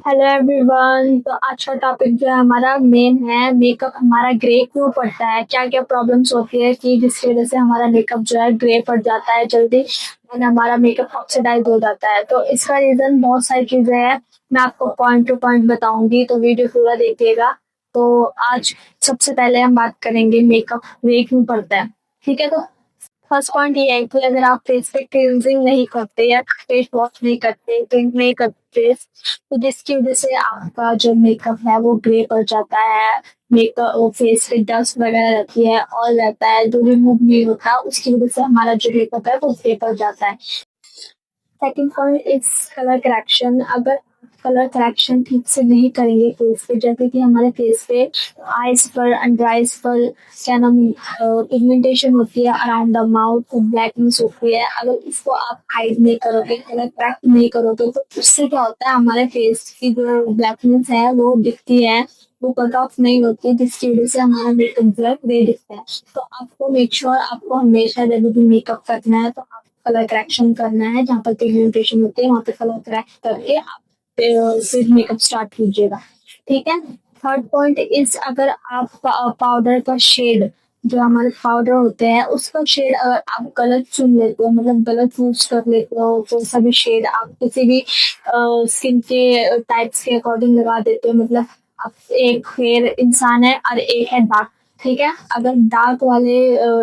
Hello everyone. तो आज का टॉपिक जो है हमारा मेन है मेकअप हमारा ग्रे क्यों पड़ता है, क्या क्या प्रॉब्लम्स होती है कि जिसकी वजह से हमारा मेकअप जो है ग्रे पड़ जाता है जल्दी एंड हमारा मेकअप ऑक्सीडाइज हो जाता है। तो इसका रीजन बहुत सारी चीजें हैं। मैं आपको पॉइंट टू पॉइंट बताऊंगी, तो वीडियो पूरा देखिएगा। तो आज सबसे पहले हम बात करेंगे मेकअप ग्रे क्यों पड़ता है। ठीक है, तो फर्स्ट पॉइंट ये है कि अगर आप फेस पे क्लींजिंग नहीं करते या फेस वॉश नहीं करते, क्लीन नहीं करते, तो जिसकी वजह से आपका जो मेकअप है वो ग्रे पड़ जाता है। मेकअप वो फेस पे डस्ट वगैरह रहती है और रहता है जो रिमूव नहीं होता, उसकी वजह से हमारा जो मेकअप है वो ग्रे पड़ जाता है। Second point is colour correction. अगर कलर करेक्शन ठीक से नहीं करेंगे फेस पे, जैसे कि हमारे फेस पे आईज पर, अंडर आईज पर क्या नाम पिगमेंटेशन होती है, अराउंड द माउथ ब्लैकनेस होती है, अगर इसको आप हाइड नहीं करोगे, कलर करेक्ट नहीं करोगे, तो उससे क्या होता है हमारे फेस की जो ब्लैकनेस है वो दिखती है, वो कट ऑफ नहीं होती, जिसकी वजह से हमारा मेकअप जो है ग्रे दिखता है। तो आपको मेक श्योर आपको हमेशा जब भी मेकअप करना है तो आप कलर करेक्शन करना है, जहाँ पर पिगमेंटेशन होती है वहाँ पे कलर करेक्ट करके आप फिर मेकअप स्टार्ट कीजिएगा। ठीक है। थर्ड पॉइंट इज अगर आप पाउडर का शेड, जो हमारे पाउडर होते हैं उसका शेड अगर आप गलत चुन लेते हो, मतलब गलत चूज कर लेते हो, तो सभी शेड आप किसी भी स्किन के टाइप्स के अकॉर्डिंग लगा देते हो। मतलब आप एक फेयर इंसान है और एक है डार्क। ठीक है, अगर डार्क वाले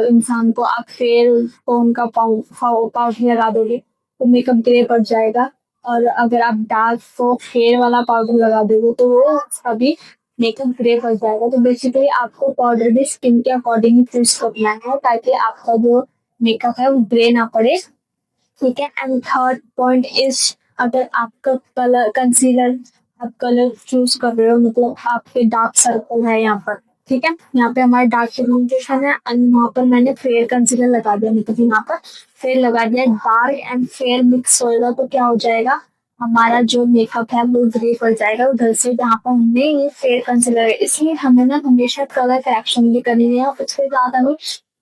इंसान को आप फेयर टोन का पाउडर लगा दोगे तो मेकअप ग्रे पड़ जाएगा, और अगर आप डार्क को फेयर वाला पाउडर लगा दोगे तो वो उसका भी मेकअप ग्रे पड़ जाएगा। तो बेसिकली आपको पाउडर भी स्किन के अकॉर्डिंग चूज करना है ताकि आपका जो मेकअप है वो ग्रे ना पड़े। ठीक है। एंड थर्ड पॉइंट इज अगर आपका कलर कंसीलर आप कलर चूज कर रहे हो, मतलब आपके डार्क सर्कल है यहाँ पर, ठीक है, यहाँ पे हमारे डार्क पिगमेंटेशन है और वहाँ पर मैंने फेयर कंसीलर लगा दिया, मतलब यहाँ पर फेयर लगा दिया, डार्क एंड फेयर मिक्स होएगा तो क्या हो जाएगा, हमारा जो मेकअप है वो ग्रे पड़ जाएगा उधर से जहाँ पर हमने ये फेयर कंसीलर है। इसलिए हमें ना हमेशा कलर करेक्शन भी करनी है और उसके साथ हमें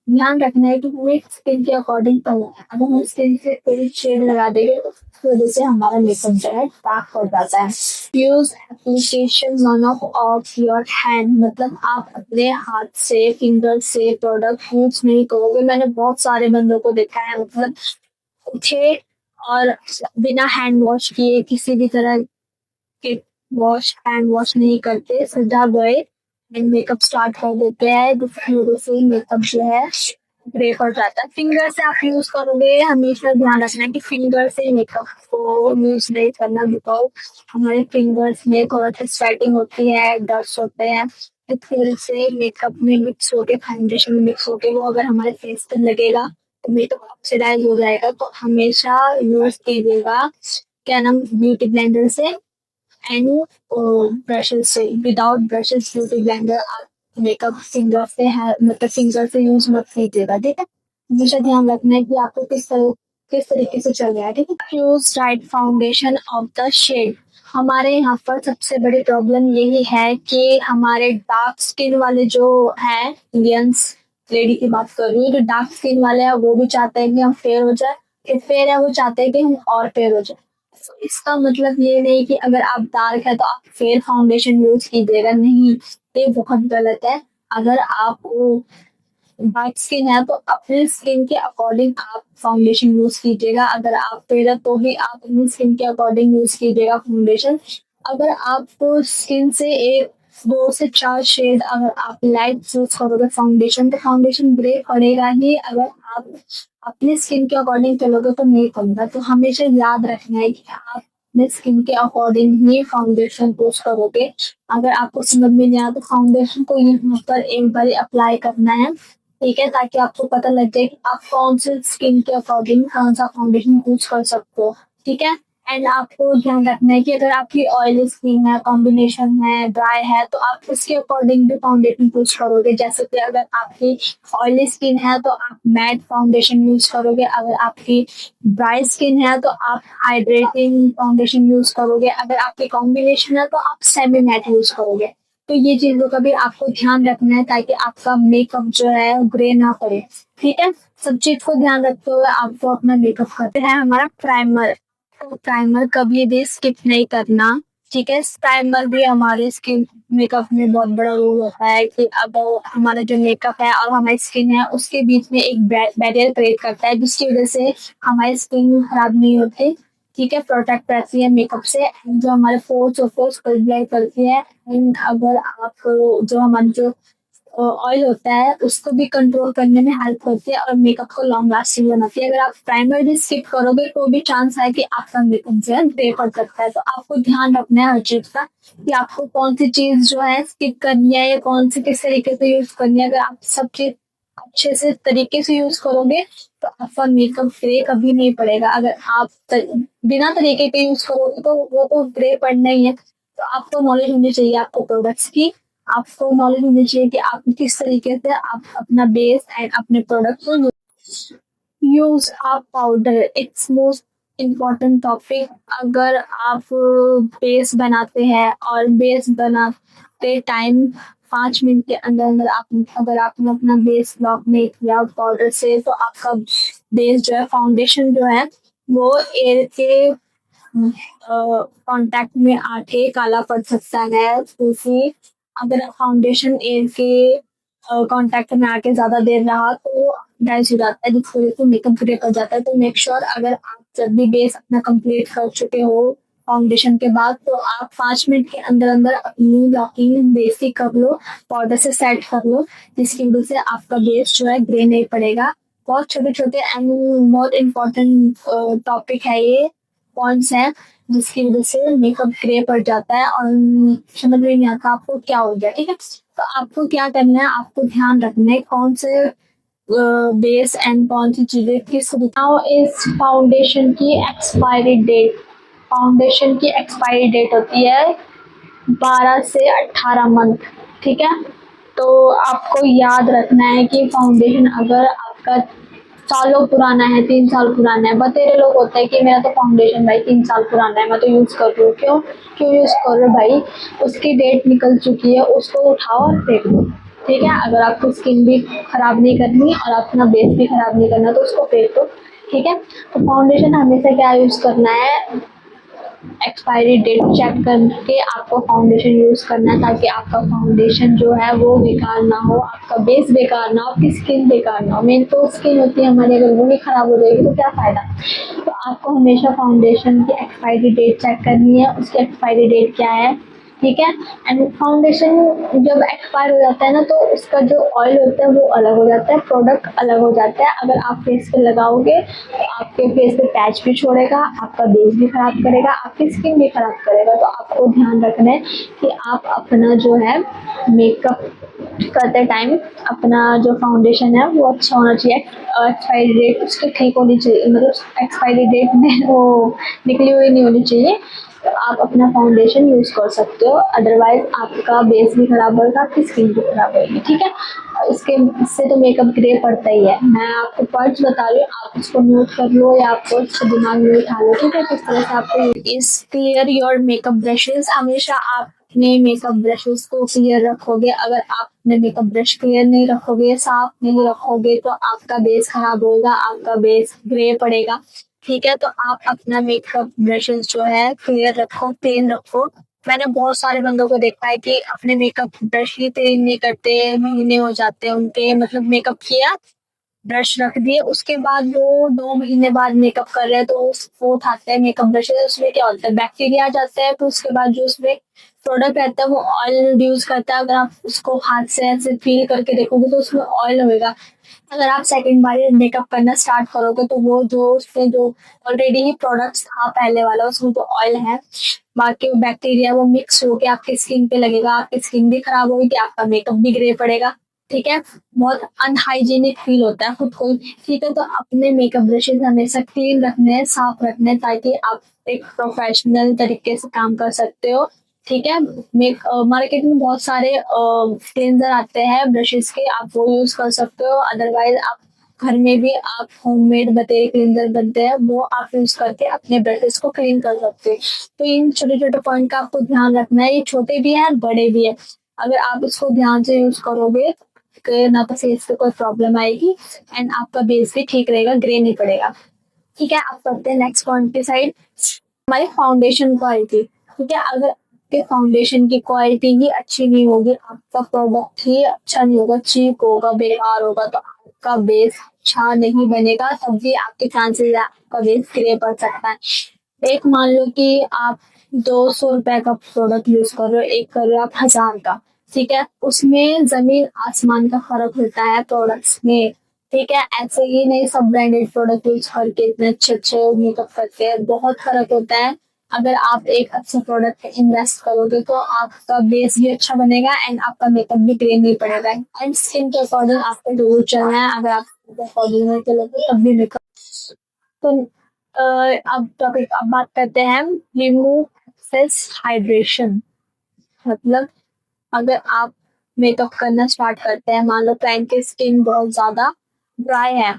ध्यान रखना है कि हमें स्किन के अकॉर्डिंग करना है। अगर हम स्किन से कोई शेड लगा देंगे तो उसकी वजह से हमारा मेकअप जो है डार्क हो जाता है। Use application one of your hand, मतलब आप अपने हाथ से फिंगर से प्रोडक्ट यूज नहीं करोगे। मैंने बहुत सारे बंदों को देखा है, मतलब उठे और बिना हैंड वॉश किए किसी भी तरह के वॉश हैंड वॉश नहीं करते, सीधा गए एंड मेकअप स्टार्ट कर देते हैं, जिसकी वजह से मेकअप जो है ग्रे पड़ जाता है। फिंगर से आप यूज करोगे, हमेशा ध्यान रखना है कि फिंगर से मेकअप को यूज नहीं करना, बिकॉज हमारे फिंगर्स में थोड़ा सा स्वेटिंग होती है, डस्ट होते हैं, इसकी वजह से मेकअप में मिक्स होके फाउंडेशन में मिक्स होके वो अगर हमारे फेस पे लगेगा तो मेकअप ऑक्सीडाइज हो जाएगा। तो हमेशा यूज कीजिएगा क्या नाम ब्यूटी ब्लेंडर से एंड ब्रशेस से। विदाउट ब्रशेस ब्यूटी ब्लेंडर आप मेकअप फिंगर से है, मतलब फिंगर से यूज मत कीजिएगा। ठीक है, हमेशा ध्यान रखना है कि आपको किस तरीके से चल रहा है। ठीक है, use right foundation of the shade. हमारे यहाँ पर सबसे बड़ी प्रॉब्लम यही है कि हमारे डार्क स्किन वाले जो है इंडियंस, लेडी की बात कर रही हूँ, जो डार्क स्किन वाले हैं वो भी चाहते हैं कि हम फेयर हो जाए, फेयर है वो चाहते हैं कि हम और फेयर हो जाए। तो इसका मतलब ये नहीं कि अगर आप डार्क है तो आप फेयर फाउंडेशन यूज कीजिएगा, नहीं, ये बहुत गलत है। अगर आप डार्क स्किन है तो अपने स्किन के अकॉर्डिंग आप फाउंडेशन यूज कीजिएगा, अगर आप फेयर है तो ही आप अपनी स्किन के अकॉर्डिंग यूज कीजिएगा फाउंडेशन। अगर आप स्किन से एक दो से चार शेड अगर आप लाइट यूज करोगे फाउंडेशन तो फाउंडेशन ग्रे पड़ेगा ही, अगर आप अपने स्किन के अकॉर्डिंग चलोगे तो नहीं पड़ेगा। तो हमेशा याद रखना है कि आप अपने स्किन के अकॉर्डिंग ही फाउंडेशन यूज करोगे। अगर आपको समझ में नहीं आया तो फाउंडेशन को यहाँ पर एक बार अप्लाई करना है, ठीक है, ताकि आपको पता लग जाए कि आप कौन से स्किन के अकॉर्डिंग कौन सा फाउंडेशन यूज कर सकते हो। ठीक है। एंड आपको ध्यान रखना है कि अगर आपकी ऑयली स्किन है, कॉम्बिनेशन है, ड्राई है, तो आप उसके अकॉर्डिंग भी फाउंडेशन यूज करोगे। जैसे कि अगर आपकी ऑयली स्किन है तो आप मैट फाउंडेशन यूज करोगे, अगर आपकी ड्राई स्किन है तो आप हाइड्रेटिंग फाउंडेशन यूज करोगे, अगर आपकी कॉम्बिनेशन है तो आप सेमी मैट यूज करोगे। तो ये चीजों का भी आपको ध्यान रखना है ताकि आपका मेकअप जो है ग्रे ना पड़े। ठीक है, सब चीज को ध्यान रखते हुए आपको अपना मेकअप करते हैं। हमारा प्राइमर, तो प्राइमर कभी भी स्किप नहीं करना। ठीक है, प्राइमर भी हमारे स्किन मेकअप में बहुत बड़ा रोल होता है कि अब हमारा जो मेकअप है और हमारी स्किन है उसके बीच में एक बैरियर क्रिएट करता है जिसकी वजह से हमारी स्किन खराब नहीं होती। ठीक है, प्रोटेक्ट रहती है मेकअप से, जो हमारे पोर्स क्लियर करती है। एंड अगर आप जो हमारी जो ऑयल होता है उसको भी कंट्रोल करने में हेल्प करती है और मेकअप को लॉन्ग लास्टिंग बनाती है। अगर आप प्राइमर भी स्किप करोगे तो भी चांस है कि आपका मेकअप जो है ग्रे पड़ सकता है। तो आपको ध्यान रखना है हर चीज का कि आपको कौन सी चीज जो है स्किप करनी है या कौन सी किस तरीके से यूज करनी है। अगर आप सब चीज अच्छे से तरीके से यूज करोगे तो आपका मेकअप ग्रे कभी नहीं पड़ेगा। अगर आप बिना तरीके के यूज करोगे तो वो तो ग्रे पड़ना ही है। तो आपको नॉलेज होनी चाहिए आपको प्रोडक्ट्स की, आपको नॉलेज होनी चाहिए कि आप किस तरीके से आप अपना बेस एंड अपने प्रोडक्ट को यूज आप powder, it's most important topic. अगर आप बेस बनाते हैं और बेस बनाते टाइम 5 मिनट के अंदर अंदर आप अगर आपने अपना बेस लॉक नहीं किया पाउडर से तो आपका बेस जो है फाउंडेशन जो है वो एयर के कांटेक्ट में आके काला पड़ सकता है। क्योंकि अगर फाउंडेशन एयर के कांटेक्ट में आके ज्यादा देर रहा तो वो डैमेज हो जाता है जिसकी वजह से मेकअप ग्रे कर जाता है। तो मेक श्योर अगर आप जब भी बेस अपना कंप्लीट कर चुके हो फाउंडेशन के बाद तो आप 5 मिनट के अंदर अंदर अपनी लॉकिंग बेसिक कर लो, पाउडर से सेट कर लो जिसकी वजह से आपका बेस जो है ग्रे नहीं पड़ेगा। बहुत छोटे छोटे एंड बहुत इम्पोर्टेंट टॉपिक है ये, पॉइंट्स हैं जिसकी वजह से मेकअप ग्रे पड़ जाता है और समझ में नहीं आता आपको क्या हो गया। ठीक है, तो आपको क्या करना है, आपको ध्यान रखना है कौन से बेस एंड कौन सी चीजें किस। नाउ इस फाउंडेशन की एक्सपायरी डेट, फाउंडेशन की एक्सपायरी डेट होती है 12 से 18 मंथ। ठीक है, तो आपको याद रखना है कि फाउंडेशन अगर आपका सालों पुराना है, 3 साल पुराना है, बतेरे लोग होते हैं कि मेरा तो फाउंडेशन भाई 3 साल पुराना है मैं तो यूज कर रही हूँ। क्यों क्यों यूज कर रहे हो भाई, उसकी डेट निकल चुकी है उसको उठाओ और फेंक दो। ठीक है, अगर आपको स्किन भी खराब नहीं करनी और अपना बेस भी खराब नहीं करना तो उसको फेंक दो। ठीक है, तो फाउंडेशन हमेशा क्या यूज करना है, एक्सपायरी डेट चेक करके आपको फाउंडेशन यूज करना है ताकि आपका फाउंडेशन जो है वो बेकार ना हो, आपका बेस बेकार ना हो, आपकी स्किन बेकार ना हो। मेन तो स्किन होती है हमारी, अगर वो भी खराब हो जाएगी तो क्या फायदा। तो आपको हमेशा फाउंडेशन की एक्सपायरी डेट चेक करनी है, उसकी एक्सपायरी डेट क्या है। ठीक है, एंड फाउंडेशन जब एक्सपायर हो जाता है ना तो उसका जो ऑयल होता है वो अलग हो जाता है, प्रोडक्ट अलग हो जाता है। अगर आप फेस पे लगाओगे तो आपके फेस पे पैच भी छोड़ेगा, आपका बेस भी खराब करेगा, आपकी स्किन भी खराब करेगा। तो आपको ध्यान रखना है कि आप अपना जो है मेकअप करते टाइम अपना जो फाउंडेशन है वो अच्छा होना चाहिए, एक्सपायरी डेट उसकी ठीक होनी चाहिए, मतलब एक्सपायरी डेट में वो निकली हुई नहीं होनी चाहिए। तो आप अपना फाउंडेशन यूज कर सकते हो, अदरवाइज आपका बेस भी खराब होगा, आपकी स्किन भी खराब होगी। ठीक है, इसके इससे तो मेकअप ग्रे पड़ता ही है। मैं आपको पॉइंट्स बता रही हूँ, आप इसको नोट कर लो या आपको इसको दिमाग में उठा लो। ठीक है, किस तरह से आपको is clear your makeup brushes, हमेशा आप अपने मेकअप ब्रशेस को क्लियर रखोगे। अगर आप अपने मेकअप ब्रश क्लियर नहीं रखोगे, साफ नहीं रखोगे तो आपका बेस खराब होगा, आपका बेस ग्रे पड़ेगा। ठीक है, तो आप अपना मेकअप ब्रशेस जो है क्लियर रखो, क्लीन रखो। मैंने बहुत सारे बंदों को देखा है कि अपने मेकअप ब्रश ही क्लीन नहीं करते, महीने हो जाते हैं उनके, मतलब मेकअप किया ब्रश रख दिए उसके बाद वो 2 महीने बाद मेकअप कर रहे हैं तो वो उठाते हैं मेकअप ब्रश, उसमें क्या होता है बैक्टीरिया आ जाता है। तो उसके बाद जो उसमें प्रोडक्ट रहता है वो ऑयल यूज करता है। अगर आप उसको हाथ से ऐसे फील करके देखोगे तो उसमें ऑयल होएगा। अगर आप सेकंड बार मेकअप करना स्टार्ट करोगे तो वो जो उसमें जो ऑलरेडी ही प्रोडक्ट्स था पहले वाला उसमें तो ऑयल है, बाकी वो बैक्टीरिया वो मिक्स होके आपकी स्किन पे लगेगा, आपकी स्किन भी खराब होगी, आपका मेकअप भी ग्रे पड़ेगा। ठीक है, बहुत अनहाइजीनिक फील होता है खुद को। ठीक है, तो अपने मेकअप ब्रशेज हमेशा क्लीन रखने हैं, साफ रखने हैं ताकि आप एक प्रोफेशनल तरीके से काम कर सकते हो। ठीक है, मार्केट में बहुत सारे क्लींजर आते हैं ब्रशेस के, आप वो यूज कर सकते हो। अदरवाइज आप घर में भी आप होममेड बतेरे क्लींजर बनते हैं वो आप यूज करके अपने ब्रशेस को क्लीन कर सकते हैं। तो इन छोटे छोटे पॉइंट का आपको ध्यान रखना है, ये छोटे भी हैं और बड़े भी है। अगर आप इसको ध्यान से यूज करोगे तो ना तो फेस पे कोई प्रॉब्लम आएगी एंड आपका बेस भी ठीक रहेगा, ग्रे नहीं पड़ेगा। ठीक है, आप करते हैं नेक्स्ट पॉइंट की साइड, हमारी फाउंडेशन क्वालिटी। ठीक है, अगर आपके फाउंडेशन की क्वालिटी ही अच्छी नहीं होगी, आपका प्रोडक्ट ही अच्छा नहीं होगा, चीप होगा, बेकार होगा, तो आपका बेस अच्छा नहीं बनेगा, तब भी आपके चांसेस है आपका बेस ग्रे पड़ सकता है। एक मान लो कि आप 200 रुपए का प्रोडक्ट यूज कर रहे हो, एक कर रहे हो आप 1000 का, ठीक है, उसमें जमीन आसमान का फर्क होता है प्रोडक्ट्स में। ठीक है, ऐसे ही नहीं सब ब्रांडेड प्रोडक्ट यूज करके इतने अच्छे अच्छे मेकअप करते हैं, बहुत फर्क होता है। अगर आप एक अच्छे प्रोडक्ट पे इन्वेस्ट करोगे तो आपका बेस भी अच्छा बनेगा एंड आपका मेकअप भी ग्रे नहीं पड़ेगा, एंड स्किन के अकॉर्डिंग आपको जरूर चलना है। अगर आप अकॉर्डिंग नहीं चलोगे तब भी मेकअप। तो अब बात करते हैं रिमूव एक्सेस हाइड्रेशन। मतलब अगर आप मेकअप करना स्टार्ट करते हैं, मान लो क्लाइंट की स्किन बहुत ज्यादा ड्राई है,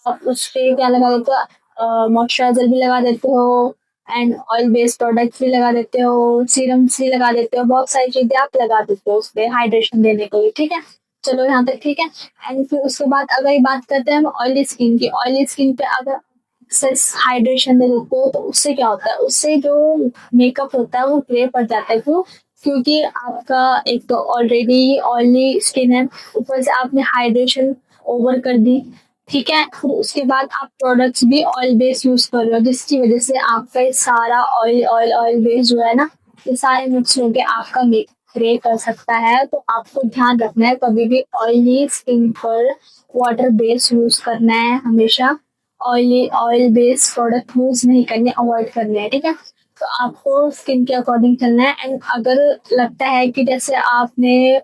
आप उस पे क्या लगा देते हो, मॉइस्चराइजर भी लगा देते हो एंड ऑयल बेस्ड प्रोडक्ट भी लगा देते हो, सीरम्स भी लगा देते हो, बहुत सारी चीजें आप लगा देते हो उस पे हाइड्रेशन देने के लिए। ठीक है, चलो यहाँ तक ठीक है। एंड फिर उसके बाद अगर ये बात करते हैं हम ऑयली स्किन की, ऑयली स्किन पे अगर एक्सेस हाइड्रेशन दे देते हो तो उससे क्या होता है, उससे जो मेकअप होता है वो ग्रे पड़ जाता है। क्यों? क्योंकि आपका एक तो ऑलरेडी ऑयली स्किन है, ऊपर से आपने हाइड्रेशन ओवर कर दी। ठीक है, फिर उसके बाद आप प्रोडक्ट्स भी ऑयल बेस यूज कर रहे हो, जिसकी वजह से आपका ये सारा ऑयल ऑयल ऑयल बेस जो है ना, ये सारे मिक्स होके आपका मेकअप ग्रे कर सकता है। तो आपको ध्यान रखना है कभी भी ऑयली स्किन पर वाटर बेस यूज करना है, हमेशा oily oil based product use नहीं करने, अवॉइड करने हैं। ठीक है, तो आपको स्किन के अकॉर्डिंग चलना है। एंड अगर लगता है कि जैसे आपने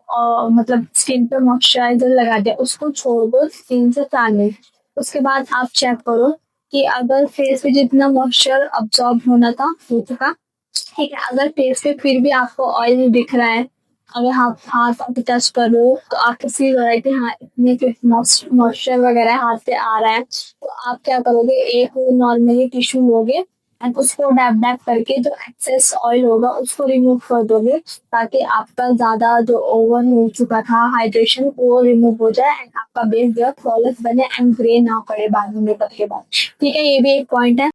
मतलब स्किन पे मॉइस्चराइजर लगा दिया, उसको छोड़ दो 3 से 4 मिनट, उसके बाद आप चेक करो कि अगर फेस पे जितना मॉइस्चर अब्सॉर्ब होना था हो चुका। ठीक है, अगर फेस पे फिर भी आपको ऑयल दिख रहा है, अगर हाथ हाथ पे टच करो तो आपको फील हो रहा है कि हाँ इतने मॉइस्चर वगैरह हाथ पे आ रहा है, तो आप क्या करोगे, एक नॉर्मली टिश्यू लोगे एंड उसको डैब डैब करके जो एक्सेस ऑयल होगा उसको रिमूव कर दोगे, ताकि आपका ज्यादा जो ओवर हो चुका था हाइड्रेशन वो रिमूव हो जाए एंड आपका बेस जो है फ्लॉलेस बने एंड ग्रे ना पड़े बाद में मेकअप के बाद। ठीक है, ये भी एक पॉइंट है।